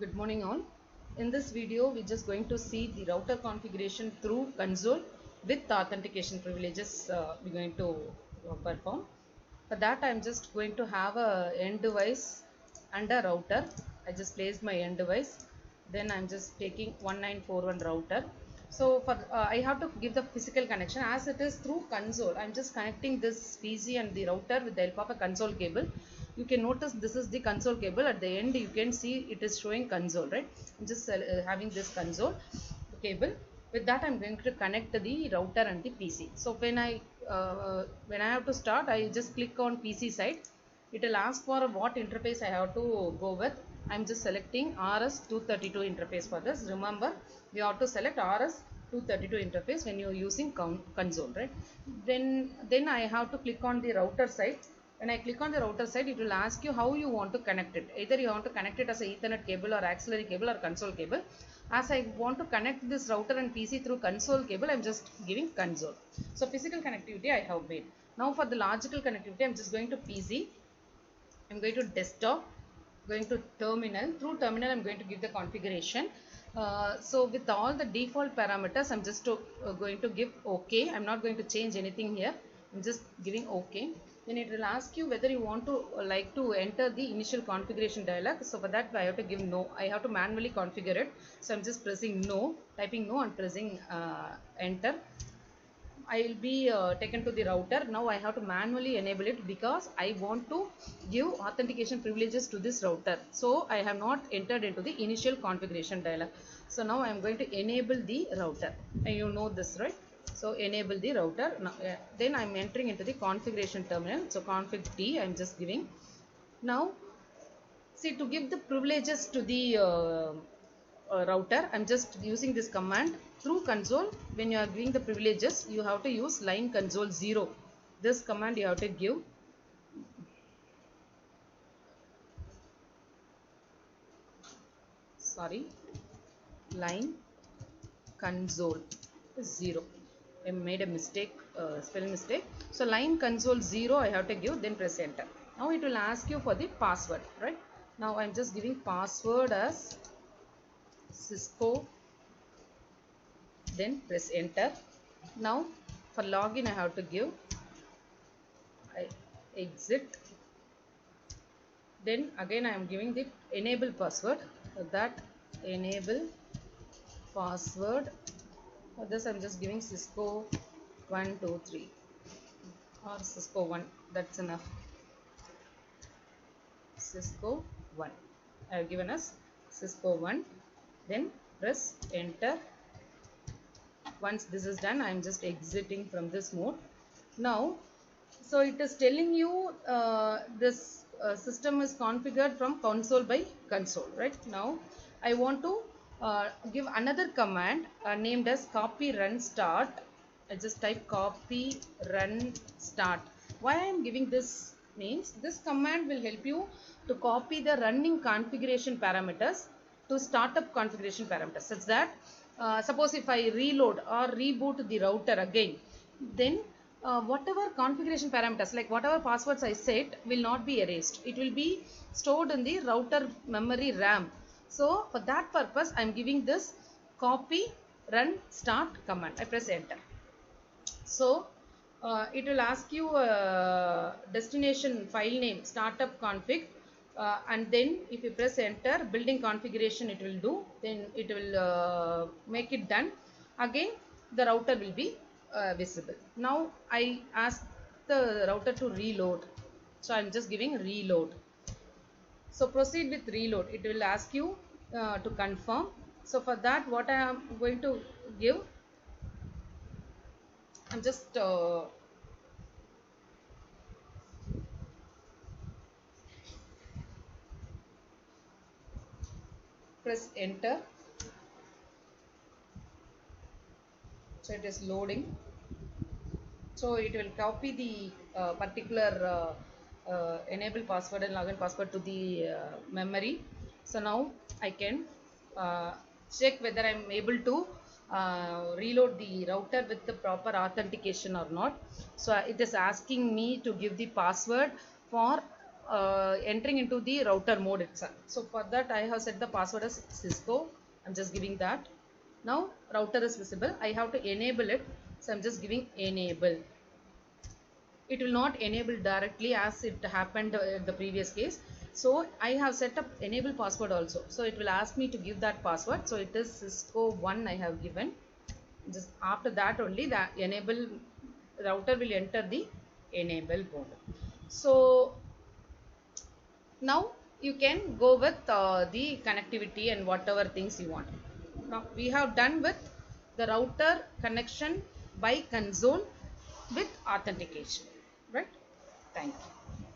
Good morning all. In this video we're just going to see the router configuration through console with authentication privileges we're going to perform. For that I'm just going to have a end device and a router. I just placed my end device, then I'm just taking 1941 router. So for I have to give the physical connection as it is through console. I'm just connecting this PC and the router with the help of a console cable. You can notice this is the console cable. At the end you can see it is showing console, right? I'm just having this console cable. With that I'm going to connect the router and the PC. So when I have to start, I just click on PC side. It will ask for what interface I have to go with. I'm just selecting RS232 interface for this. Remember, we have to select RS232 interface when you are using console, right? Then I have to click on the router side. When I click on the router side, it will ask you how you want to connect it. Either you want to connect it as a Ethernet cable or auxiliary cable or console cable. As I want to connect this router and PC through console cable, I am just giving console. So physical connectivity I have made. Now for the logical connectivity, I am just going to PC. I am going to desktop, going to terminal. Through terminal, I am going to give the configuration. So with all the default parameters, I am just going to give OK. I am not going to change anything here. I am just giving OK. Then it will ask you whether you want to like to enter the initial configuration dialog. So for that I have to give no. I have to manually configure it. So I am just pressing no, typing no and pressing enter. I will be taken to the router. Now I have to manually enable it because I want to give authentication privileges to this router. So I have not entered into the initial configuration dialog. So now I am going to enable the router. And you know this, right? So enable the router. Now, then I am entering into the configuration terminal. So config T I am just giving. Now see, to give the privileges to the router, I'm just using this command through console. When you are giving the privileges, you have to use line console 0. This command you have to give. Sorry, line console 0. I made a mistake, spelling mistake. So line console 0 I have to give, then press enter. Now it will ask you for the password, right? Now I'm just giving password as Cisco, then press enter. Now for login I have to give exit, then again I am giving the enable password. For that enable password, for this I am just giving Cisco 123 or Cisco 1, that's enough. Cisco 1 I have given us Cisco 1, then press enter. Once this is done, I am just exiting from this mode. Now so it is telling you this system is configured from console by console, right? Now I want to give another command named as copy run start. I just type copy run start. Why I am giving this means this command will help you to copy the running configuration parameters to startup configuration parameters, such that suppose if I reload or reboot the router again, then whatever configuration parameters, like whatever passwords I set, will not be erased. It will be stored in the router memory RAM. So for that purpose I am giving this copy run start command. I press enter. So it will ask you destination file name startup config, and then if you press enter, building configuration it will do, then it will make it done. Again the router will be visible. Now I ask the router to reload, so I am just giving reload. So proceed with reload. It will ask you to confirm. So for that what I am going to give, I'm just press enter. So it is loading. So it will copy the particular enable password and login password to the memory. So now I can check whether I am able to reload the router with the proper authentication or not. So it is asking me to give the password for entering into the router mode itself. So for that I have set the password as Cisco. I'm just giving that. Now router is visible. I have to enable it. So I'm just giving enable. It will not enable directly as it happened in the previous case. So I have set up enable password also. So it will ask me to give that password. So it is Cisco 1 I have given. Just after that only the enable router will enter the enable mode. So now you can go with the connectivity and whatever things you want. Now we have done with the router connection by console with authentication, right? Thank you.